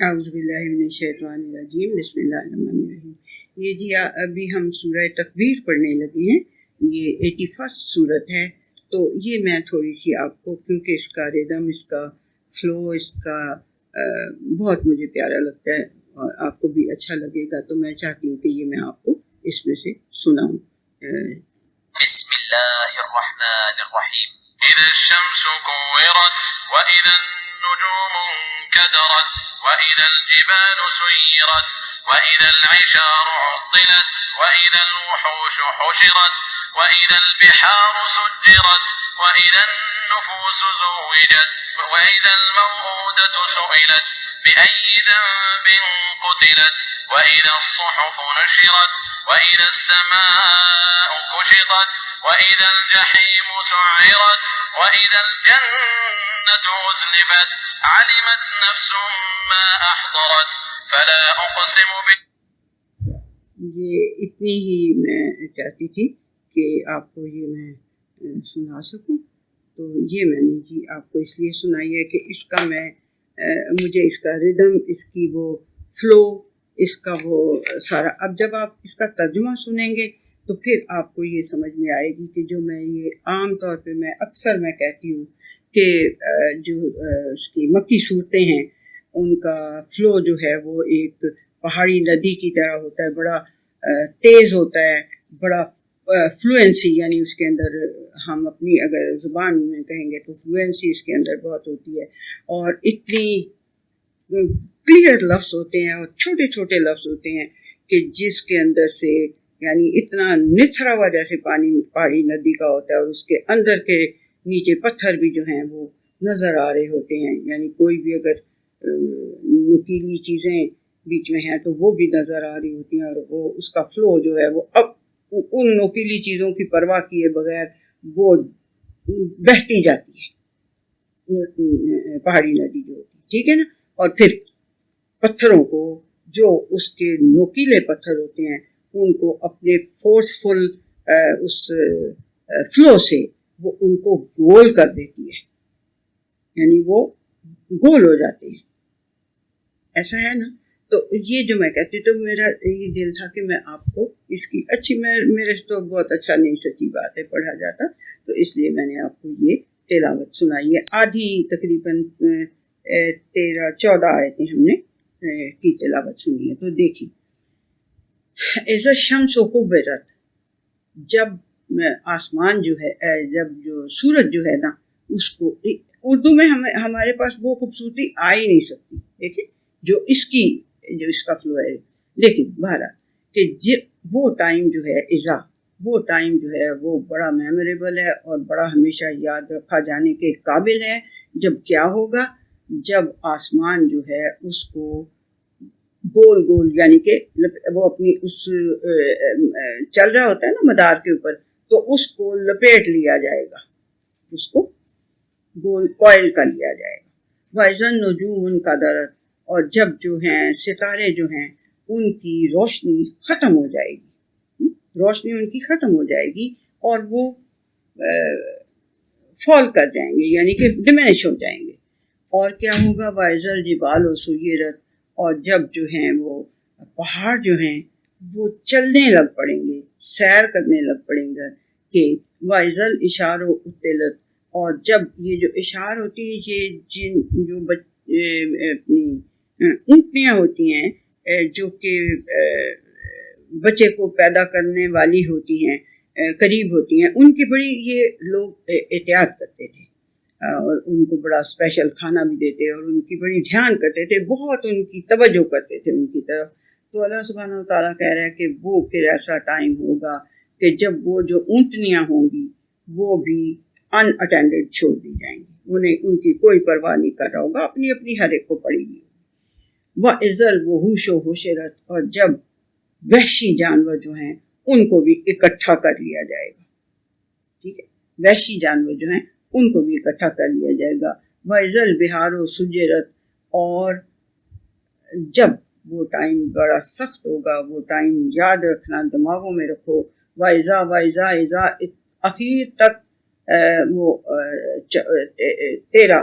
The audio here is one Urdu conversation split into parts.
اعوذ باللہ من الشیطان الرجیم، بسم اللہ الرحمن الرحیم۔ یہ جی ابھی ہم سورہ تکویر پڑھنے لگے ہیں، یہ 81 سورت ہے۔ تو یہ میں تھوڑی سی آپ کو، کیونکہ اس کا ردم، اس کا فلو، اس کا بہت مجھے پیارا لگتا ہے اور آپ کو بھی اچھا لگے گا، تو میں چاہتی ہوں کہ یہ میں آپ کو اس میں سے سناؤں۔ بسم اللہ الرحمن الرحیم۔ اذا الشمس كورت واذا النجوم انكدرت واذا الجبال سيرت واذا العشار عطلت واذا الوحوش حشرت واذا البحار سجرت واذا النفوس زوجت واذا الموءودة سئلت بأي ذنب قتلت واذا الصحف نشرت واذا السماء كشطت واذا الجحيم سعرت واذا الجنة أزلفت علمت نفس ما احضرت فلا اقسم یہ اتنی ہی میں چاہتی تھی کہ آپ کو یہ میں سنا سکوں، تو یہ میں نے جی آپ کو اس لیے سنائی ہے کہ اس کا میں مجھے اس کا ردم، اس کی وہ فلو، اس کا وہ سارا، اب جب آپ اس کا ترجمہ سنیں گے تو پھر آپ کو یہ سمجھ میں آئے گی کہ جو میں یہ عام طور پہ اکثر میں کہتی ہوں کہ جو اس کی مکی صورتیں ہیں ان کا فلو جو ہے وہ ایک پہاڑی ندی کی طرح ہوتا ہے، بڑا تیز ہوتا ہے، بڑا فلوئنسی، یعنی اس کے اندر ہم اپنی اگر زبان میں کہیں گے تو فلوئنسی اس کے اندر بہت ہوتی ہے، اور اتنی کلیئر لفظ ہوتے ہیں اور چھوٹے چھوٹے لفظ ہوتے ہیں کہ جس کے اندر سے یعنی اتنا نتھرا ہوا جیسے پانی پہاڑی ندی کا ہوتا ہے، اور اس کے اندر کے نیچے پتھر بھی جو ہیں وہ نظر آ رہے ہوتے ہیں، یعنی کوئی بھی اگر نکیلی چیزیں بیچ میں ہیں تو وہ بھی نظر آ رہی ہوتی ہیں، اور وہ اس کا فلو جو ہے وہ اب ان نکیلی چیزوں کی پرواہ کیے بغیر وہ بہتی جاتی ہے پہاڑی ندی جو ہوتی ہے، ٹھیک ہے نا۔ اور پھر پتھروں کو، جو اس کے نوکیلے پتھر ہوتے ہیں، ان کو اپنے فورسفل اس فلو سے وہ ان کو گول کر دیتی ہے، یعنی وہ گول ہو جاتے ہیں، ایسا ہے نا۔ تو یہ جو میں کہتی، تو میرا یہ دل تھا کہ میں آپ کو اس کی اچھی، میرے سے تو بہت اچھا نہیں سچی بات ہے پڑھا جاتا، تو اس لیے میں نے آپ کو یہ تلاوت سنائی ہے۔ آدھی تقریباً 13-14 آیتیں ہم نے کی تلاوت سنی ہے، تو دیکھیں۔ اذا الشمس کورت، جب آسمان جو ہے، جب جو سورج جو ہے نا، اس کو اردو میں ہمارے پاس وہ خوبصورتی آ ہی نہیں سکتی، دیکھیں جو اس کا فلو ہے، لیکن بہرحال کہ وہ ٹائم جو ہے، وہ ٹائم جو ہے وہ بڑا میموریبل ہے اور بڑا ہمیشہ یاد رکھا جانے کے قابل ہے۔ جب کیا ہوگا؟ جب آسمان جو ہے اس کو گول گول، یعنی کہ وہ اپنی اس چل رہا ہوتا ہے نا مدار کے اوپر، تو اس کو لپیٹ لیا جائے گا، اس کو گول کوئل کر لیا جائے گا۔ وَإِذَا النُّجُومُ انْكَدَرَتْ، اور جب جو ہیں ستارے جو ہیں ان کی روشنی ختم ہو جائے گی، روشنی ان کی ختم ہو جائے گی اور وہ فال کر جائیں گے، یعنی کہ ڈیمینش ہو جائیں گے۔ اور کیا ہوگا؟ وَإِذَا الْجِبَالُ سُيِّرَتْ، اور جب جو ہیں وہ پہاڑ جو ہیں وہ چلنے لگ پڑیں گے، سیر کرنے لگ پڑیں گے، کہ وَإِذَا الْعِشَارُ عُطِّلَتْ، اور جب یہ جو اشار ہوتی ہے، یہ جو اپنی اونٹنیاں ہوتی ہیں جو کہ بچے کو پیدا کرنے والی ہوتی ہیں، قریب ہوتی ہیں، ان کی بڑی یہ لوگ احتیاط کرتے تھے اور ان کو بڑا اسپیشل کھانا بھی دیتے اور ان کی بڑی دھیان کرتے تھے، بہت ان کی توجہ کرتے تھے ان کی طرف۔ تو اللہ سبحانہ وتعالیٰ کہہ رہا ہے کہ وہ پھر ایسا ٹائم ہوگا کہ جب وہ جو اونٹنیاں ہوں گی وہ بھی ان اٹینڈڈ چھوڑ دی جائیں گی، انہیں ان کی کوئی پرواہ نہیں کر رہا ہوگا، اپنی اپنی ہر ایک کو پڑے گی۔ وَإِذَا الْوُحُوشُ حُشِرَتْ، اور جب وحشی جانور جو ہیں ان کو بھی اکٹھا کر لیا جائے گا، ٹھیک ہے، وحشی جانور جو ہیں ان کو بھی اکٹھا کر لیا جائے گا۔ وَإِذَا الْبِحَارُ سُجِّرَتْ، اور جب وہ ٹائم بڑا سخت ہوگا، وہ ٹائم یاد رکھنا، دماغوں میں رکھو۔ وَإِذَا اخیر تک وہ 13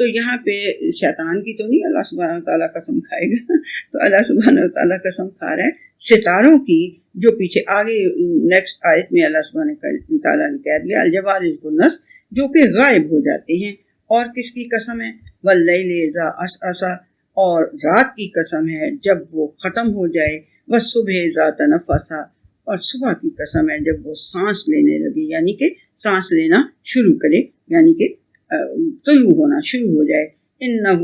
تو یہاں پہ شیطان کی تو نہیں اللہ سبحانہ وتعالیٰ قسم کھائے گا، تو اللہ سبحانہ وتعالیٰ قسم کھا رہا ہے ستاروں کی، جو پیچھے آگے نیکسٹ آیت میں اللہ سبحانہ وتعالیٰ نے کہہ دیا الجوار الکنس، جو کہ غائب ہو جاتے ہیں۔ اور کس کی قسم ہے؟ واللیل اذا عسعس، اور رات کی قسم ہے جب وہ ختم ہو جائے، والصبح اذا تنفس، اور صبح کی قسم ہے جب وہ سانس لینے لگے، یعنی کہ سانس لینا شروع کرے، یعنی کہ طلوع ہونا شروع ہو جائے۔ اِنَّهُ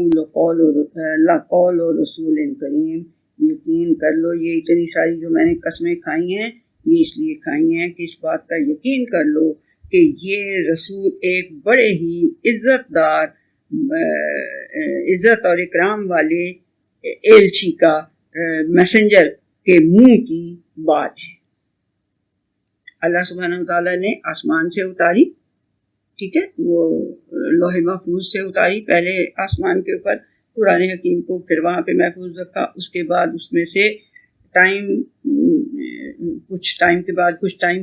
لَقَوْلُ رَسُولٍ کریم، یقین کر لو یہ اتنی ساری جو میں نے قسمیں کھائی ہیں یہ اس لیے کھائی ہیں کہ اس بات کا یقین کر لو کہ یہ رسول ایک بڑے ہی عزت دار، عزت اور اکرام والے ایلچی کا، میسنجر کے منہ کی بات ہے۔ اللہ سبحانہ وتعالیٰ نے آسمان سے اتاری، ٹھیک ہے، وہ لوح محفوظ سے اتاری پہلے آسمان کے اوپر قرآن حکیم کو، پھر وہاں پہ محفوظ رکھا، اس کے بعد اس میں سے کچھ ٹائم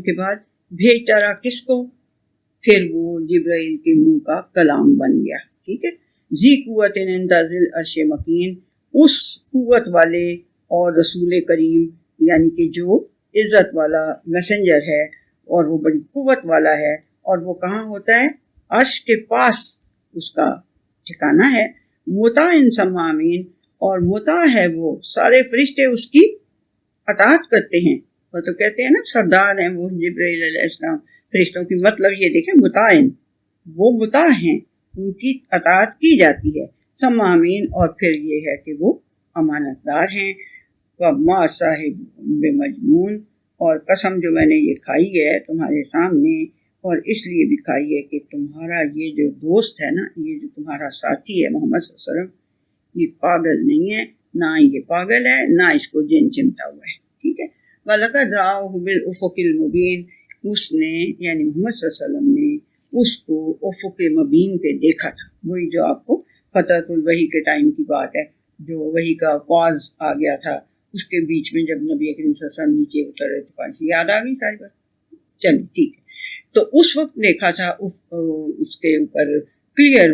کے بعد بھیجتا رہا کس کو؟ پھر وہ جبرائیل کے منہ کا کلام بن گیا، ٹھیک ہے۔ ذی قوت عند ذی العرش مکین، اس قوت والے اور رسول کریم یعنی کہ جو عزت والا میسنجر ہے اور وہ بڑی قوت والا ہے، اور وہ کہاں ہوتا ہے؟ عرش کے پاس اس کا ٹھکانہ ہے۔ مطاع ثم امین، اور مطاع ہے، وہ سارے فرشتے اس کی اطاعت کرتے ہیں۔ وہ تو کہتے ہیں نا سردار ہیں وہ جبرائیل علیہ السلام، فرشتوں کی مطلب یہ دیکھیں مطاع، وہ مطاع ہیں، ان کی اطاعت کی جاتی ہے۔ ثم امین، اور پھر یہ ہے کہ وہ امانت دار ہیں۔ وَمَا صَاحِبُكُم بِمَجْنُونٍ، اور قسم جو میں نے یہ کھائی ہے تمہارے سامنے، اور اس لیے بھی کھائی ہے کہ تمہارا یہ جو دوست ہے نا، یہ جو تمہارا ساتھی ہے محمد صلی اللہ علیہ وسلم، یہ پاگل نہیں ہے، نہ یہ پاگل ہے، نہ اس کو جن چمٹا ہوا ہے، ٹھیک ہے۔ وَلَقَدْ رَآهُ بِالْأُفُقِ الْمُبِينِ، اس نے یعنی محمد صلی اللہ علیہ وسلم نے اس کو افق مبین پہ دیکھا تھا، وہی جو آپ کو فتحۃ الوحی کے ٹائم کی بات ہے، جو وحی کا پاز آ گیا تھا، اس کے بیچ میں جب نبی کریم صلی اللہ علیہ وسلم نیچے اتر رہے تھے، پانچ یاد آ گئی ساری بات؟ چلیے ٹھیک ہے۔ تو اس وقت دیکھا تھا اس کے اوپر کلیئر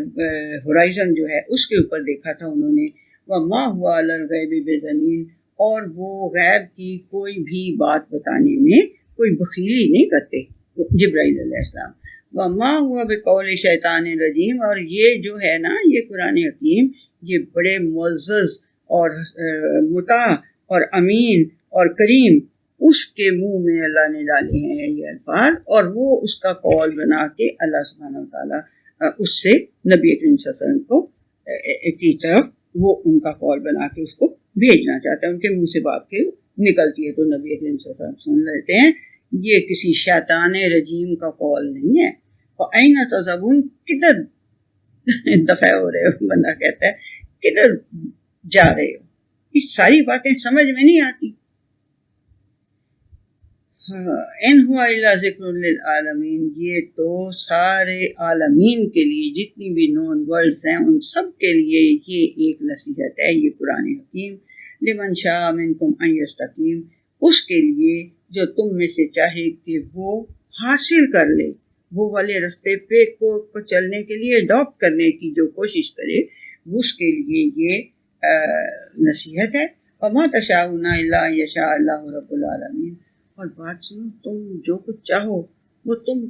ہورائزن جو ہے اس کے اوپر دیکھا تھا انہوں نے۔ وَمَا هُوَ عَلَى الْغَيْبِ بِضَنِينٍ، اور وہ غیب کی کوئی بھی بات بتانے میں کوئی بخیلی نہیں کرتے جبرائیل علیہ السلام۔ وَمَا هُوَ بِقَوْلِ شَيْطَانٍ رَجِيمٍ، اور یہ جو ہے نا یہ قرآن حکیم، یہ بڑے معزز اور مطاع اور امین اور کریم، اس کے منہ میں اللہ نے ڈالے ہیں یہ الفاظ، اور وہ اس کا قول بنا کے اللہ سبحانہ وتعالیٰ اس سے نبی کریم صلی اللہ علیہ وسلم کو کی طرف وہ ان کا قول بنا کے اس کو بھیجنا چاہتا ہے، ان کے منہ سے بات کے نکلتی ہے تو نبی کریم صلی اللہ علیہ وسلم سن لیتے ہیں۔ یہ کسی شیطان رجیم کا قول نہیں ہے۔ وَأَيْنَ تَذْهَبُونَ، کدھر دفع ہو رہے ہو، بندہ کہتا ہے کدھر جا رہے ہو، یہ ساری باتیں سمجھ میں نہیں آتی۔ ان ہوا الا ذکر للعالمین، یہ تو سارے عالمین کے لیے، جتنی بھی نون ورلڈز ہیں ان سب کے لیے یہ ایک نصیحت ہے یہ قرآن حکیم۔ لمن شاء منکم ان یستقیم، اس کے لیے جو تم میں سے چاہے کہ وہ حاصل کر لے، وہ والے رستے پہ کو چلنے کے لیے اڈاپٹ کرنے کی جو کوشش کرے، اس کے لیے یہ نصیحت ہے۔ وما تشاءون الا ان یشاء اللہ رب العالمین، اور بات سنو، تم جو کچھ چاہو وہ تم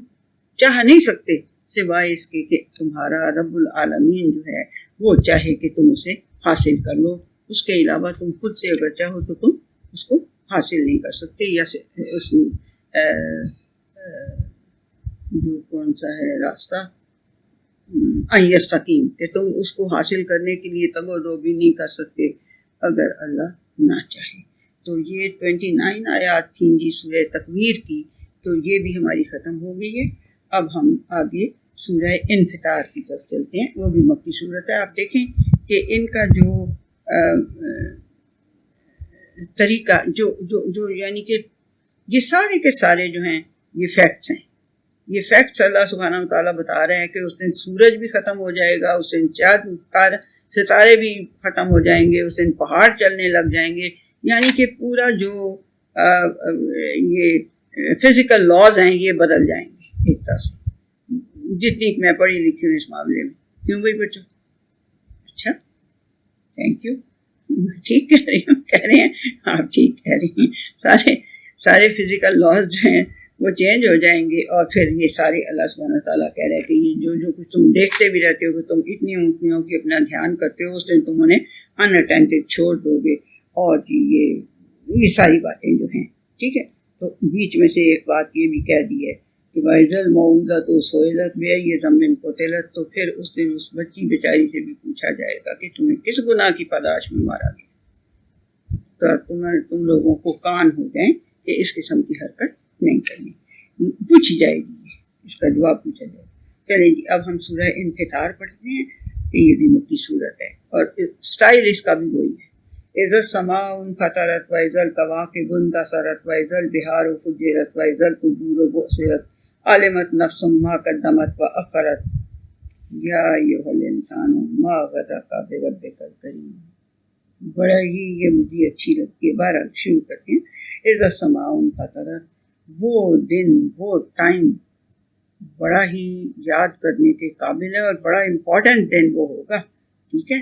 چاہ نہیں سکتے سوائے اس کے کہ تمہارا رب العالمین جو ہے وہ چاہے کہ تم اسے حاصل کر لو، اس کے علاوہ تم خود سے اگر چاہو تو تم اس کو حاصل نہیں کر سکتے۔ یا اس جو کون سا ہے راستہ یستقیم، کہ تم اس کو حاصل کرنے کے لیے تگ و دو بھی نہیں کر سکتے اگر اللہ نہ چاہے۔ تو یہ 29 آیات تھیں جی سورہ تکویر کی، تو یہ بھی ہماری ختم ہو گئی ہے۔ اب ہم آگے سورہ انفطار کی طرف چلتے ہیں، وہ بھی مکی صورت ہے۔ آپ دیکھیں کہ ان کا جو طریقہ جو یعنی کہ یہ سارے کے سارے جو ہیں یہ فیکٹس ہیں، یہ فیکٹس اللہ سبحانہ وتعالیٰ بتا رہے ہیں کہ اس دن سورج بھی ختم ہو جائے گا، اس دن چاند ستارے بھی ختم ہو جائیں گے، اس دن پہاڑ چلنے لگ جائیں گے، یعنی کہ پورا جو یہ فزیکل لاز ہیں یہ بدل جائیں گے ایک طرح سے، جتنی میں پڑھی لکھی ہوں اس معاملے میں۔ کیوں بھائی بچوں؟ اچھا تھینک یو، ٹھیک کہہ رہی ہوں، کہہ رہے ہیں آپ ٹھیک کہہ رہی ہیں، سارے فزیکل لاز جو ہیں وہ چینج ہو جائیں گے، اور پھر یہ سارے اللہ سبحانہ وتعالیٰ کہہ رہے ہیں کہ یہ جو کچھ تم دیکھتے بھی رہتے ہو کہ تم اتنی اونٹنیوں کی اپنا دھیان کرتے ہو، اس دن تم انہیں ان اٹینڈڈ چھوڑ دو گے، اور یہ ساری باتیں جو ہیں ٹھیک ہے۔ تو بیچ میں سے ایک بات یہ بھی کہہ دی ہے کہ وَإِذَا الْمَوْءُودَةُ سُئِلَتْ بِأَيِّ ذَنبٍ قُتِلَتْ، تو پھر اس دن اس بچی بیچاری سے بھی پوچھا جائے گا کہ تمہیں کس گناہ کی پاداش میں مارا گیا، تو تم لوگوں کو کان ہو جائیں کہ اس قسم کی حرکت نہیں کرنی، پوچھی جائے گی، اس کا جواب پوچھا جائے گا۔ چلیں جی، اب ہم سورہ انفطار پڑھتے ہیں کہ یہ بھی مکی صورت ہے، اور سٹائل اس کا بھی وہی ہے، اذا السماء انفطرت واذا الكواكب انتثرت واذا البحار فجرت واذا القبور بعثرت علمت نفس ما قدمت واخرت یا ایھا الانسان ما غرک بربک الکریم۔ بڑا ہی یہ مجھے اچھی لگتی ہے، بہرحال شروع کرتے ہیں۔ اذا السماء انفطرت، وہ دن، وہ ٹائم بڑا ہی یاد کرنے کے قابل ہے، اور بڑا امپورٹنٹ دن وہ ہوگا، ٹھیک ہے۔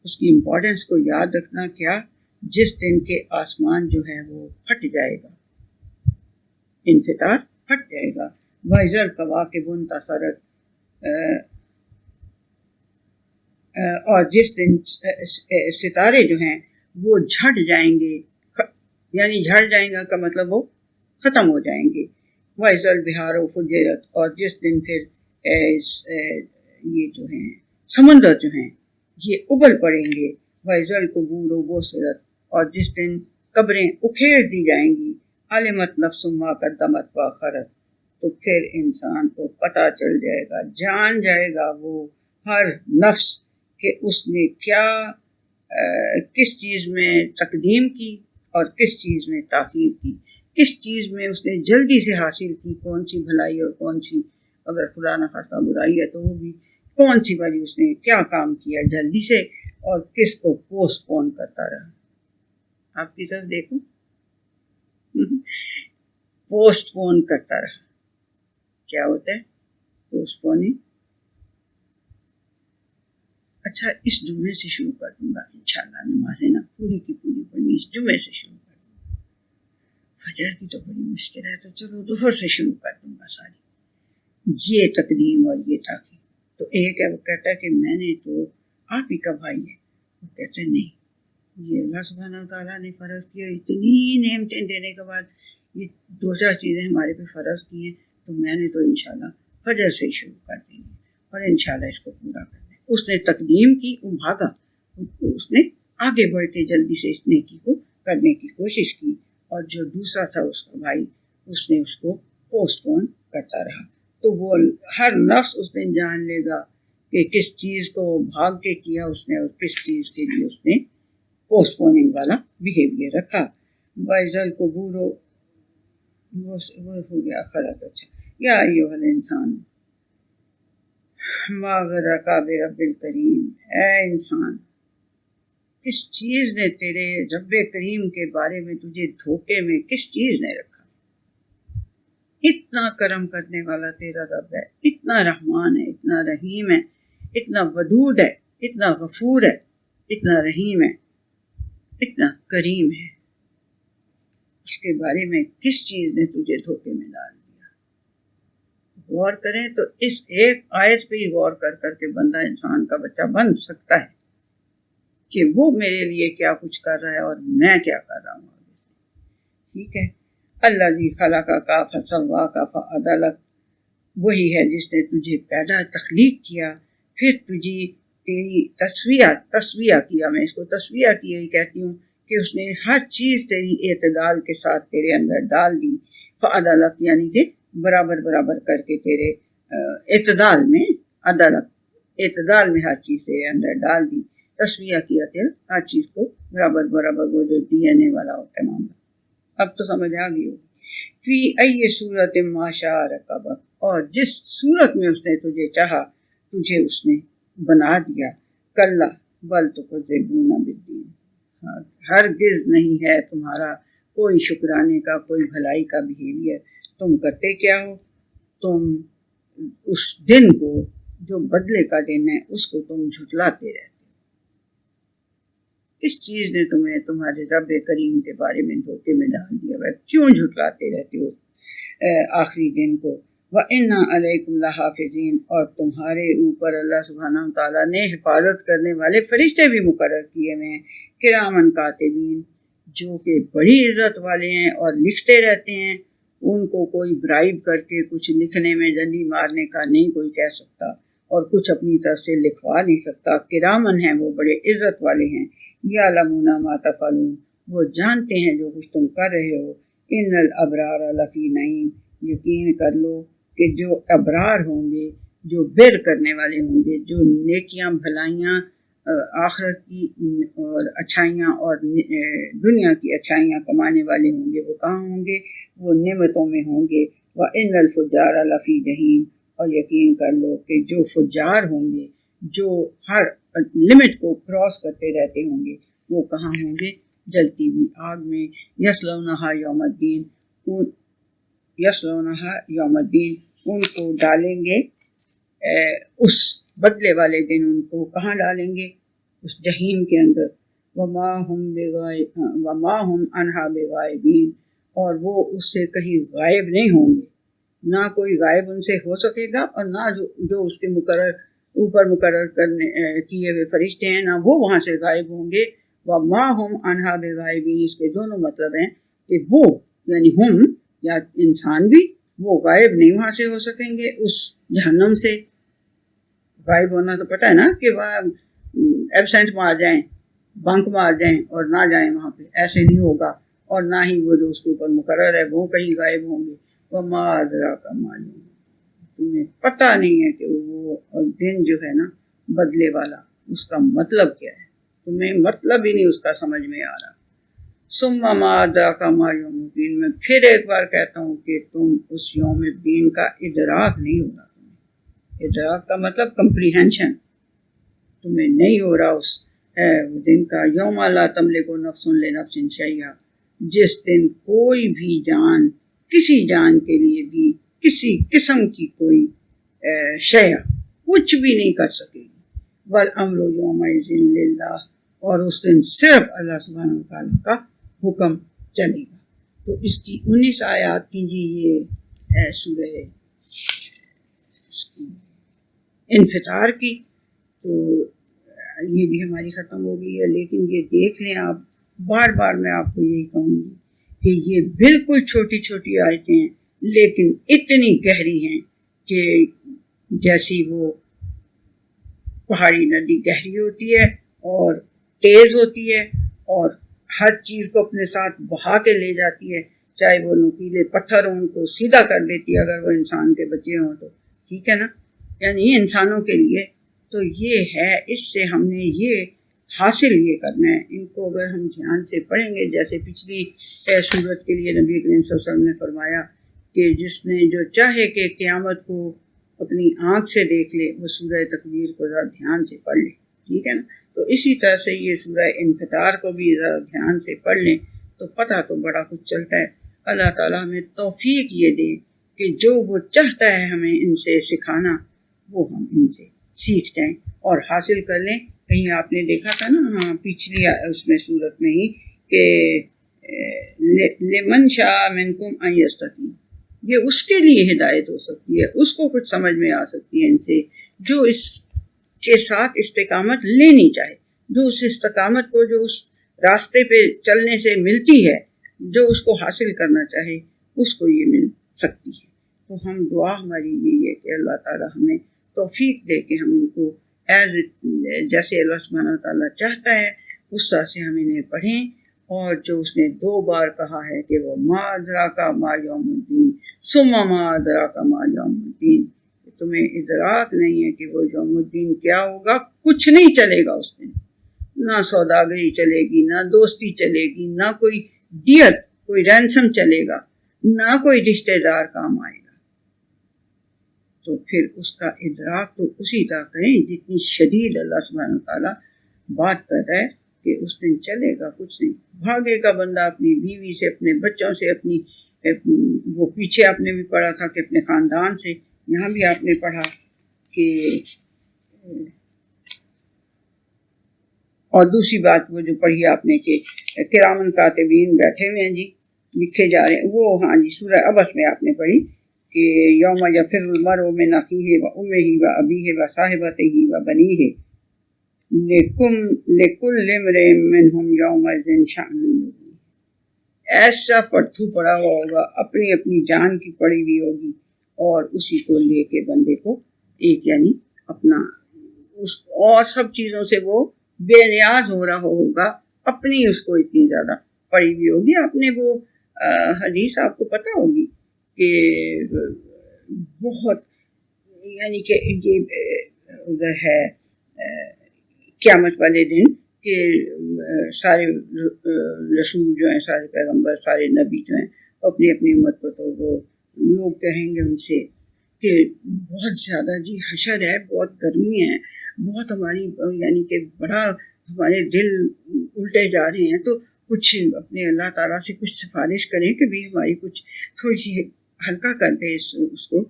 اس کی امپورٹنس کو یاد رکھنا کیا، جس دن کے آسمان جو ہے وہ پھٹ جائے گا، انفطار پھٹ جائے گا۔ وَإِذَا الْكَوَاكِبُ انتَثَرَتْ، اور جس دن ستارے جو ہیں وہ جھٹ جائیں گے، یعنی جھٹ جائیں گا کا مطلب وہ ختم ہو جائیں گے۔ وَإِذَا الْبِحَارُ فُجِّرَتْ، اور جس دن پھر یہ جو ہیں سمندر جو ہیں یہ ابل پڑیں گے۔ وَإِذَا الْقُبُورُ بُعْثِرَتْ، اور جس دن قبریں اکھیڑ دی جائیں گی۔ عَلِمَتْ نَفْسٌ مَا قَدَّمَتْ وَأَخَّرَتْ، تو پھر انسان کو پتہ چل جائے گا، جان جائے گا وہ ہر نفس کہ اس نے کیا کس چیز میں تقدیم کی اور کس چیز میں تاخیر کی، کس چیز میں اس نے جلدی سے حاصل کی، کون سی بھلائی اور کون سی اگر خدا نخواستہ برائی ہے تو وہ بھی، کون سی والی اس نے کیا کام کیا جلدی سے، اور کس کو پوسٹ پون کرتا رہا۔ آپ کی طرف دیکھوں، پوسٹ پون کرتا رہا، کیا ہوتا ہے پوسٹ پوننگ؟ اچھا، اس جمعے سے شروع کر دوں گا انشاءاللہ، نمازیں نا پوری کی پوری پڑھنی اس جمعے سے شروع کر دوں گا۔ فجر کی تو بڑی مشکل ہے، تو چلو ظہر سے شروع کر دوں گا ساری، یہ تقدیم اور یہ تاخیر۔ تو ایک ہے وہ کہتا ہے کہ میں نے تو آپ ہی کا بھائی ہے، وہ کہتے ہیں نہیں، یہ اللہ سبحانہ تعالیٰ نے فرض کیا، اتنی نعمتیں دینے کے بعد یہ دو چار چیزیں ہمارے پہ فرض کی ہیں، تو میں نے تو انشاءاللہ فجر سے ہی شروع کر دیں گے، اور انشاءاللہ اس کو پورا کر دیں۔ اس نے تقدیم کی، وہ بھاگا، اس نے آگے بڑھ کے جلدی سے اس نیکی کو کرنے کی کوشش کی، اور جو دوسرا تھا اس کا بھائی، اس نے اس کو پوسٹ پون کرتا رہا۔ تو وہ ہر نفس اس دن جان لے گا کہ کس چیز کو بھاگ کے کیا اس نے، اور کس چیز کے لیے اس نے پوسٹ پوننگ والا بیہیویئر رکھا۔ وَإِذَا الْقُبُورُ، وہ ہو گیا آخرت۔ اچھا، یا ایھا الانسان ما غرک برب الکریم، اے انسان، کس چیز نے تیرے رب کریم کے بارے میں تجھے دھوکے میں کس چیز نے رکھا؟ اتنا کرم کرنے والا تیرا رب ہے، اتنا رحمان ہے، اتنا رحیم ہے، اتنا ودود ہے، اتنا غفور ہے، اتنا رحیم ہے، اتنا کریم ہے، اس کے بارے میں کس چیز نے تجھے دھوکے میں ڈال دیا؟ غور کریں تو اس ایک آیت پہ ہی غور کر کر کے بندہ انسان کا بچہ بن سکتا ہے کہ وہ میرے لیے کیا کچھ کر رہا ہے اور میں کیا کر رہا ہوں آگے سے، ٹھیک ہے۔ الذی خلقک فسواک فعدلک، وہی ہے جس نے تجھے پیدا تخلیق کیا، پھر تیری تصویہ کیا، میں اس کو تصویہ کیا ہی کہتی ہوں کہ اس نے ہر چیز تیری اعتدال کے ساتھ تیرے اندر ڈال دی۔ فعدلک یعنی کہ برابر برابر کر کے تیرے اعتدال میں، عدالت اعتدال میں ہر چیز تیرے اندر ڈال دی، تصویہ کیا تیرا ہر چیز کو برابر برابر، وہ جو ڈی این اے والا ہوتا ہے معاملہ۔ اب تو سمجھ آ گئی ہوگی۔ فی ای صورت ما شاء رکبک، اور جس صورت میں اس نے تجھے چاہا تجھے اس نے بنا دیا۔ کلا بل تکذبون بالدین، ہرگز نہیں ہے تمہارا کوئی شکرانے کا، کوئی بھلائی کا بیہیویئر، تم کرتے کیا ہو؟ تم اس دن کو جو بدلے کا دن ہے اس کو تم جھٹلاتے رہتے، کس چیز نے تمہیں تمہارے رب کریم کے بارے میں دھوکے میں ڈال دیا ہے؟ کیوں جھٹلاتے رہتے ہو آخری دن کو؟ وَإِنَّا عَلَيْكُمْ لَحَافِظِينَ، اور تمہارے اوپر اللہ سبحانہ وتعالیٰ نے حفاظت کرنے والے فرشتے بھی مقرر کیے ہوئے ہیں، کرامن کاتبین، جو کہ بڑی عزت والے ہیں اور لکھتے رہتے ہیں۔ ان کو کوئی برائب کر کے کچھ لکھنے میں ڈنڈی مارنے کا نہیں کوئی کہہ سکتا، اور کچھ اپنی طرف سے لکھوا نہیں سکتا۔ کرامن ہیں، وہ بڑے عزت والے ہیں۔ یعلمون ما تفعلون، وہ جانتے ہیں جو کچھ تم کر رہے ہو۔ ان الابرار لفی نعیم، یقین کر لو کہ جو ابرار ہوں گے، جو بر کرنے والے ہوں گے، جو نیکیاں بھلائیاں آخرت کی اور اچھائیاں اور دنیا کی اچھائیاں کمانے والے ہوں گے، وہ کہاں ہوں گے؟ وہ نعمتوں میں ہوں گے۔ وَإِنَّ الْفُجَّارَ لَفِي جَحِيمٍ، اور یقین کر لو کہ جو فجار ہوں گے، جو ہر لمٹ کو کراس کرتے رہتے ہوں گے، وہ کہاں ہوں گے؟ جلتی ہوئی آگ میں۔ یصلونہا یوم الدین، یصلونہا یوم الدین، ان کو ڈالیں گے اس بدلے والے دن، ان کو کہاں ڈالیں گے؟ اس جہیم کے اندر۔ وما ہم عنہا بغائبین، اور وہ اس سے کہیں غائب نہیں ہوں گے، نہ کوئی غائب ان سے ہو سکے گا، اور نہ جو اس کے مقرر کرنے کیے ہوئے فرشتے ہیں، نہ وہ وہاں سے غائب ہوں گے۔ وما ہم عنہا بغائبین، اس کے دونوں مطلب ہیں کہ وہ یعنی ہم یا انسان بھی، وہ غائب نہیں وہاں سے ہو سکیں گے اس جہنم سے۔ غائب ہونا تو پتہ ہے نا کہ ایبسینٹ مار جائیں، بنک مار جائیں اور نہ جائیں وہاں پہ، ایسے نہیں ہوگا۔ اور نہ ہی وہ جو اس کے اوپر مقرر ہے وہ کہیں غائب ہوں گے۔ وما ادراک ما یوم، تمہیں پتہ نہیں ہے کہ وہ دن جو ہے نا بدلے والا، اس کا مطلب کیا ہے، تمہیں مطلب ہی نہیں اس کا سمجھ میں آ رہا۔ ثم ما ادراک ما یوم الدین، میں پھر ایک بار کہتا ہوں کہ تم اس یوم الدین کا ادراک نہیں ہوگا۔ ادراک کا مطلب کمپریہنشن، تمہیں نہیں ہو رہا اس دن کا۔ یوم لا تملک نفس لنفس شیئا، جس دن کوئی بھی جان کسی جان کے لیے بھی کسی قسم کی کوئی شیء کچھ بھی نہیں کر سکے گی۔ والامر یومئذ للہ، اور اس دن صرف اللہ سبحانہ وتعالیٰ کا حکم چلے گا۔ تو اس کی 19 آیات تھیں جی، یہ سورہ انفطار کی، تو یہ بھی ہماری ختم ہو گئی ہے۔ لیکن یہ دیکھ لیں آپ، بار بار میں آپ کو یہی کہوں گی کہ یہ بالکل چھوٹی چھوٹی آیتیں ہیں، لیکن اتنی گہری ہیں کہ جیسی وہ پہاڑی ندی گہری ہوتی ہے اور تیز ہوتی ہے اور ہر چیز کو اپنے ساتھ بہا کے لے جاتی ہے، چاہے وہ نوکیلے پتھر ہوں ان کو سیدھا کر دیتی ہے اگر وہ انسان کے بچے ہوں تو، ٹھیک ہے نا، یعنی انسانوں کے لیے تو یہ ہے۔ اس سے ہم نے یہ حاصل یہ کرنا ہے، ان کو اگر ہم دھیان سے پڑھیں گے، جیسے پچھلی صورت کے لیے نبی کریم صلی اللہ علیہ وسلم نے فرمایا کہ جس نے جو چاہے کہ قیامت کو اپنی آنکھ سے دیکھ لے، وہ سورہ تکویر کو ذرا دھیان سے پڑھ لے، ٹھیک ہے نا۔ تو اسی طرح سے یہ سورہ انفطار کو بھی ذرا دھیان سے پڑھ لیں تو پتہ تو بڑا کچھ چلتا ہے۔ اللہ تعالیٰ ہمیں توفیق یہ دے کہ جو وہ چاہتا ہے ہمیں ان سے سکھانا، وہ ہم ان سے سیکھ جائیں اور حاصل کر لیں۔ کہیں آپ نے دیکھا تھا نا پچھلی اس میں صورت میں ہی کہ لمن شاء منکم ان یستقیم، یہ اس کے لیے ہدایت ہو سکتی ہے، اس کو کچھ سمجھ میں آ سکتی ہے ان سے، جو اس کے ساتھ استقامت لینی چاہے، جو اس استقامت کو، جو اس راستے پہ چلنے سے ملتی ہے، جو اس کو حاصل کرنا چاہے، اس کو یہ مل سکتی ہے۔ تو ہم دعا ہماری یہی ہے کہ اللہ تعالیٰ ہمیں توفیق دے کہ ہم ان کو جیسے اللہ سبحانہ تعالیٰ چاہتا ہے اس طرح سے ہم انہیں پڑھیں، اور جو اس نے 2 بار کہا ہے کہ وہ ما ادراک ما یوم الدین ثم ما ادراک ما یوم الدین، تمہیں ادراک نہیں ہے کہ وہ یوم الدین کیا ہوگا، کچھ نہیں چلے گا اس دن، نہ سوداگری چلے گی، نہ دوستی چلے گی، نہ کوئی دیت، کوئی رینسم چلے گا، نہ کوئی رشتہ دار کام آئے گا۔ تو پھر اس کا ادراک تو اسی طرح کریں جتنی شدید اللہ سبحانہ تعالیٰ بات کر رہا ہے کہ اس دن چلے گا کچھ نہیں، بھاگے گا بندہ اپنی بیوی سے، اپنے بچوں سے، اپنی وہ پیچھے آپ نے بھی پڑھا تھا کہ اپنے خاندان سے، یہاں بھی آپ نے پڑھا کہ اور دوسری بات وہ جو پڑھی آپ نے کہ کرامن کاتبین بیٹھے ہوئے ہیں جی، لکھے جا رہے ہیں، وہ ہاں جی سورہ عبس میں آپ نے پڑھی کہ یوم یفر المرء من اخیہ و امہ و ابیہ و صاحبتہ و بنیہ لکل امرئ منہم یومئذ شأن یغنیہ. ایسا پٹھو پڑا ہوا ہوگا، اپنی اپنی جان کی پڑی ہوئی ہوگی، اور اسی کو لے کے بندے کو ایک یعنی اپنا اس اور سب چیزوں سے وہ بے نیاز ہو رہا ہوگا، اپنی اس کو اتنی زیادہ پڑی ہوئی ہوگی. آپ نے وہ حدیث آپ کو پتہ ہوگی کہ بہت یعنی کہ یہ ادھر ہے قیامت والے دن کہ سارے رسول جو ہیں، سارے پیغمبر، سارے نبی جو ہیں، اپنی اپنی امت کو تو وہ لوگ کہیں گے ان سے کہ بہت زیادہ جی حشر ہے، بہت گرمی ہے، بہت ہماری یعنی کہ بڑا ہمارے دل الٹے جا رہے ہیں، تو کچھ اپنے اللہ تعالیٰ سے کچھ سفارش کریں کہ بھی ہماری کچھ تھوڑی سی ہلکا کر دے اس کو.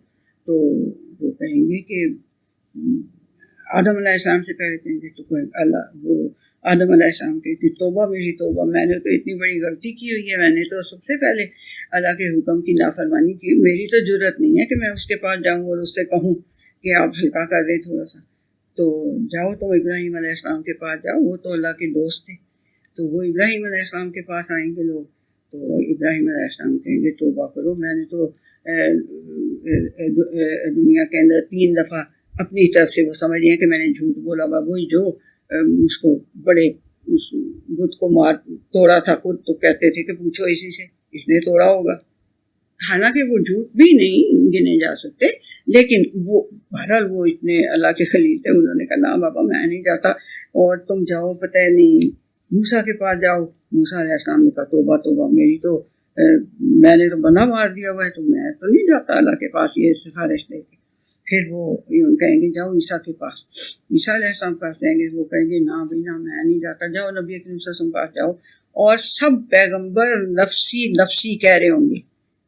تو وہ کہیں گے کہ آدم علیہ السلام سے پہلے کہیں گے تو اللہ وہ آدم علیہ السلام کہ توبہ میری توبہ، میں نے تو اتنی بڑی غلطی کی ہوئی ہے، میں نے تو سب سے پہلے اللہ کے حکم کی نافرمانی کی، میری تو جرت نہیں ہے کہ میں اس کے پاس جاؤں اور اس سے کہوں کہ آپ ہلکا کر دیں تھوڑا سا. تو جاؤ تو ابراہیم علیہ السلام کے پاس جاؤ، وہ تو اللہ کے دوست تھے، تو وہ ابراہیم علیہ السلام کے پاس آئیں گے لوگ، تو ابراہیم علیہ السلام کہیں گے توبہ کرو، میں نے تو دنیا کے اندر 3 دفعہ اپنی طرف سے وہ سمجھ ہیں کہ میں نے جھوٹ بولا، وہی جو اس کو بڑے بت کو مار توڑا تھا خود، تو کہتے تھے کہ پوچھو اسی سے، اس نے توڑا ہوگا، حالانکہ وہ جھوٹ بھی نہیں گنے جا سکتے، لیکن وہ بہرحال وہ اتنے اللہ کے خلیل تھے، انہوں نے کہا نا بابا میں نہیں جاتا، اور تم جاؤ پتہ نہیں موسیٰ کے پاس جاؤ. موسیٰ علیہ السلام نے کہا توبہ توبہ، میری تو میں نے تو بندہ مار دیا ہوا ہے، تو میں تو نہیں جاتا اللہ کے پاس یہ سفارش لے کے. پھر وہ کہیں گے جاؤ عیسیٰ کے پاس، عیسیٰ علیہ السلام کے پاس جائیں گے، وہ کہیں گے نا بھائی نا میں نہیں جاتا، جاؤ نبی کریم صلی اللہ علیہ وسلم کے پاس جاؤ. اور سب پیغمبر نفسی نفسی کہہ رہے ہوں گے،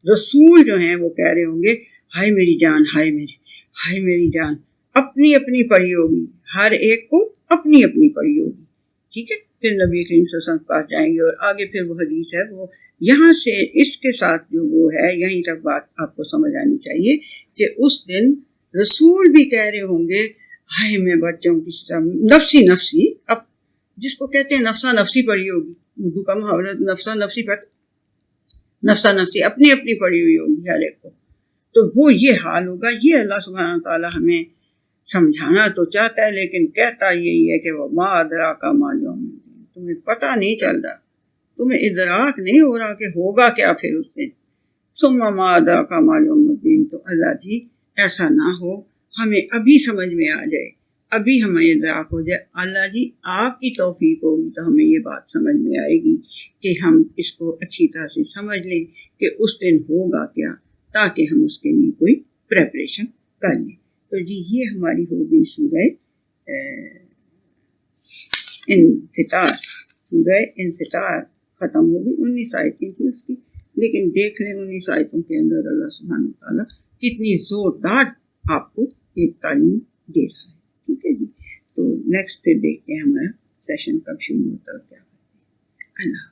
رسول جو ہیں وہ کہہ رہے ہوں گے ہائے میری جان، ہائے میری جان، اپنی اپنی پڑی ہوگی، ہر ایک کو اپنی اپنی پڑی ہوگی. ٹھیک ہے، پھر نبی کریم صلی اللہ علیہ وسلم کے پاس جائیں گے، اور آگے پھر وہ حدیث ہے، وہ یہاں سے اس کے ساتھ جو وہ ہے یہیں تک بات آپ کو سمجھ آنی چاہیے کہ اس دن رسول بھی کہہ رہے ہوں گے ہائے میں بچ جاؤں کسی طرح، نفسی اب جس کو کہتے ہیں نفسا نفسی پڑی ہوگی، اردو کا محاورہ نفسا نفسی پر، نفسا نفسی اپنی اپنی پڑی ہوئی ہوگی ہر ایک کو. تو وہ یہ حال ہوگا. یہ اللہ سبحانہ تعالیٰ ہمیں سمجھانا تو چاہتا ہے، لیکن کہتا یہی ہے کہ وہ ما ادراک ما یوم الدین، تمہیں پتہ نہیں چل رہا، تمہیں ادراک نہیں ہو رہا کہ ہوگا کیا پھر اس دن. ثم ما ادراک ما یوم الدین، تو اللہ جی ایسا نہ ہو ہمیں ابھی سمجھ میں آ جائے، ابھی ہمیں ادراک ہو جائے. اللہ جی آپ کی توفیق ہوگی تو ہمیں یہ بات سمجھ میں آئے گی کہ ہم اس کو اچھی طرح سے سمجھ لیں کہ اس دن ہوگا کیا، تاکہ ہم اس کے لیے کوئی پریپریشن کر لیں. تو جی یہ ہماری ہوگی سورہ انفطار. سورہ انفطار ختم ہوگی، 19 آیتیں تھی اس کی، لیکن دیکھ لیں 19 آیتوں کے اندر اللہ سبحانہ وتعالیٰ کتنی زوردار آپ کو ایک تعلیم دے رہا ہے. ٹھیک ہے جی، تو نیکسٹ پھر دیکھتے ہیں ہمارا سیشن کب شروع ہوتا ہے اور کیا کرتے ہیں. اللہ